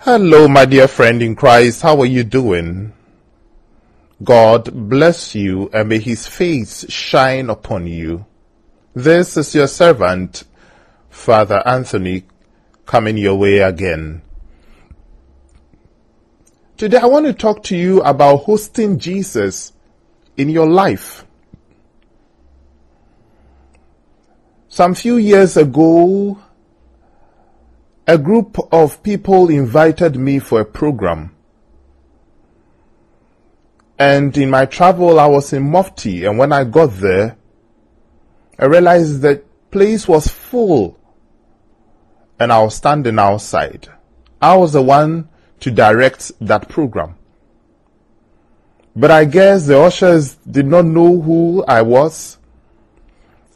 Hello, my dear friend in Christ. How are you doing? God bless you and may his face shine upon you. This is your servant, Father Anthony, coming your way again. Today I want to talk to you about hosting Jesus in your life. Some few years ago, a group of people invited me for a program. And in my travel, I was in Mufti, and when I got there, I realized the place was full, and I was standing outside. I was the one to direct that program. But I guess the ushers did not know who I was,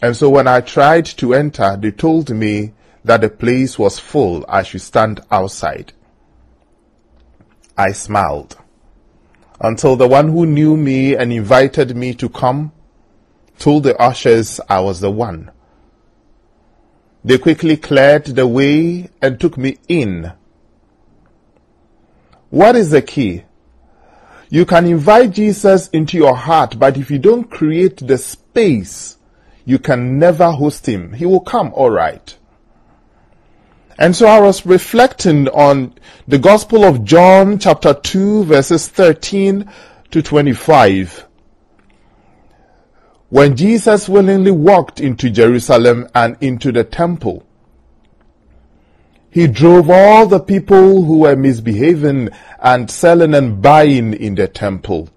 and so when I tried to enter, they told me that the place was full, I should stand outside. I smiled until the one who knew me and invited me to come told the ushers I was the one. They quickly cleared the way and took me in. What is the key? You can invite Jesus into your heart, but if you don't create the space, you can never host him. He will come, all right. And so I was reflecting on the Gospel of John chapter 2 verses 13 to 25. When Jesus willingly walked into Jerusalem and into the temple, he drove all the people who were misbehaving and selling and buying in the temple.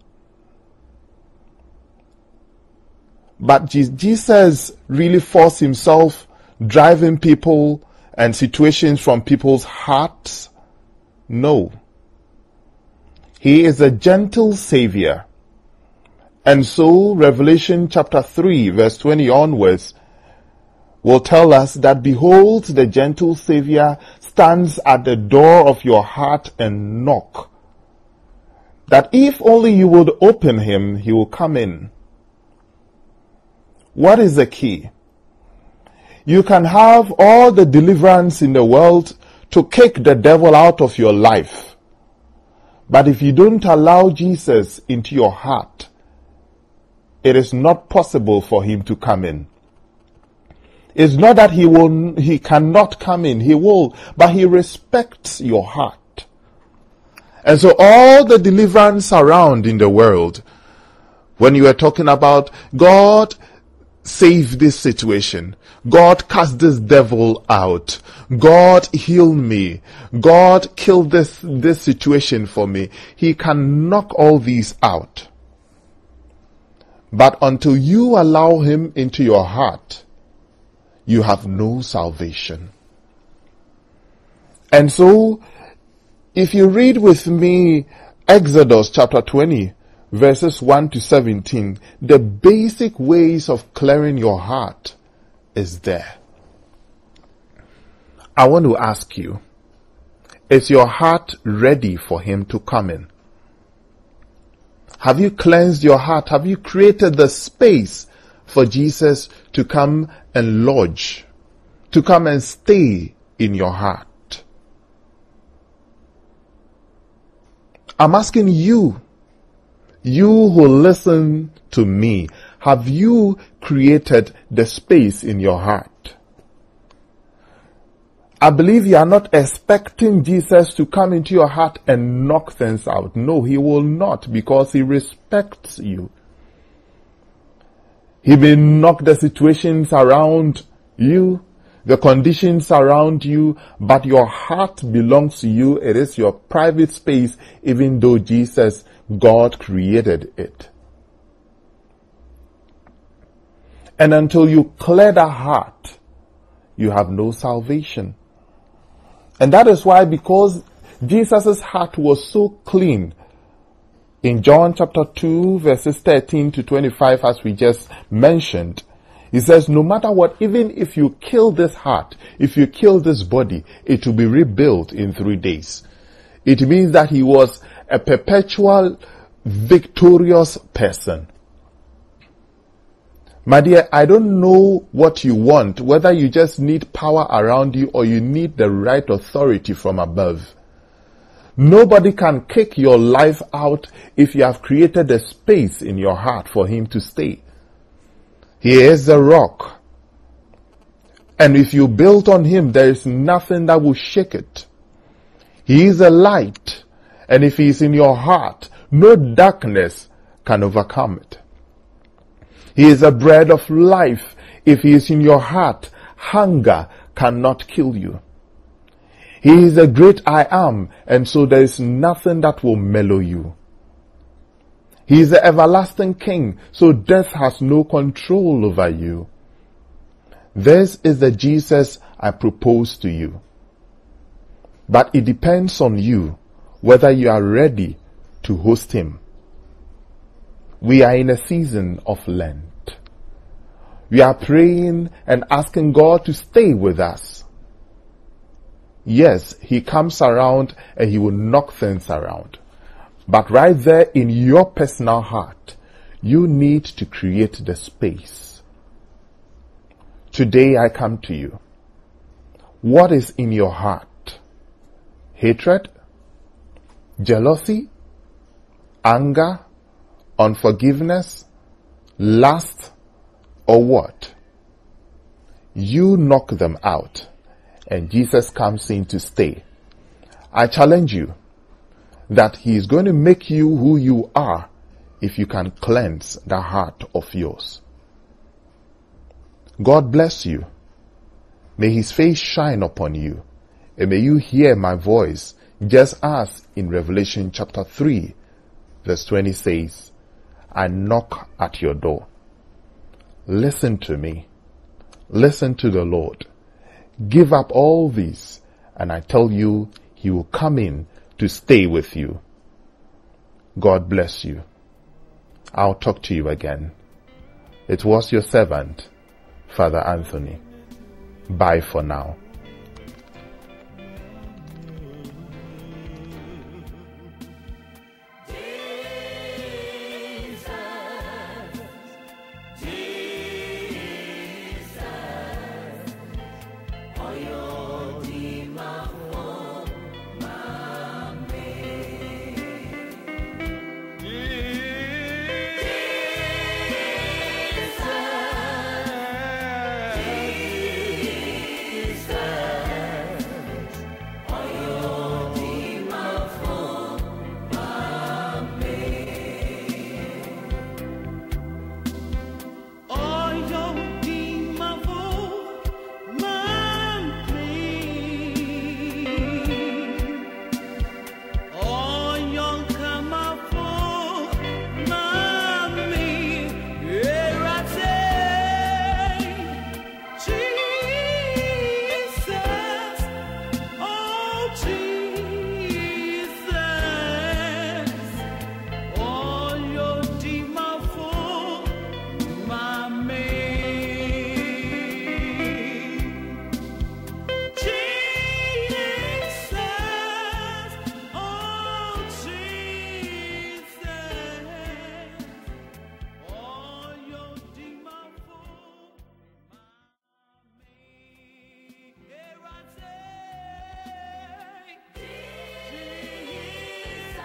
But Jesus really forced himself driving people and situations from people's hearts? No. He is a gentle Savior. And so Revelation chapter 3 verse 20 onwards will tell us that behold, the gentle Savior stands at the door of your heart and knock. That if only you would open him, he will come in. What is the key? You can have all the deliverance in the world to kick the devil out of your life. But if you don't allow Jesus into your heart, it is not possible for him to come in. It's not that he cannot come in, he will, but he respects your heart. And so all the deliverance around in the world, when you are talking about God save this situation, God cast this devil out, God heal me, God kill this situation for me, he can knock all these out. But until you allow him into your heart, you have no salvation. And so, if you read with me Exodus chapter 20, verses 1 to 17, the basic ways of clearing your heart is there. I want to ask you, is your heart ready for him to come in? Have you cleansed your heart? Have you created the space for Jesus to come and lodge, to come and stay in your heart? I'm asking you, you who listen to me, have you created the space in your heart? I believe you are not expecting Jesus to come into your heart and knock things out. No, he will not, because he respects you. He may knock the situations around you, the conditions around you, but your heart belongs to you. It is your private space, even though Jesus, God created it. And until you clear the heart, you have no salvation. And that is why, because Jesus' heart was so clean, in John chapter 2 verses 13 to 25, as we just mentioned, he says, no matter what, even if you kill this heart, if you kill this body, it will be rebuilt in 3 days. It means that he was a perpetual, victorious person. My dear, I don't know what you want, whether you just need power around you or you need the right authority from above. Nobody can kick your life out if you have created a space in your heart for him to stay. He is the rock. And if you build on him, there is nothing that will shake it. He is a light. And if he is in your heart, no darkness can overcome it. He is a bread of life. If he is in your heart, hunger cannot kill you. He is a great I am, and so there is nothing that will mellow you. He is the everlasting King, so death has no control over you. This is the Jesus I propose to you. But it depends on you whether you are ready to host him. We are in a season of Lent. We are praying and asking God to stay with us. Yes, he comes around and he will knock things around. But right there in your personal heart, you need to create the space. Today I come to you. What is in your heart? Hatred? Jealousy? Anger? Unforgiveness? Lust? Or what? You knock them out, and Jesus comes in to stay. I challenge you that he is going to make you who you are if you can cleanse the heart of yours. God bless you. May his face shine upon you, and may you hear my voice, just as in Revelation chapter 3, verse 20 says, I knock at your door. Listen to me. Listen to the Lord. Give up all this, and I tell you, he will come in to stay with you. God bless you. I'll talk to you again. It was your servant, Father Anthony. Bye for now.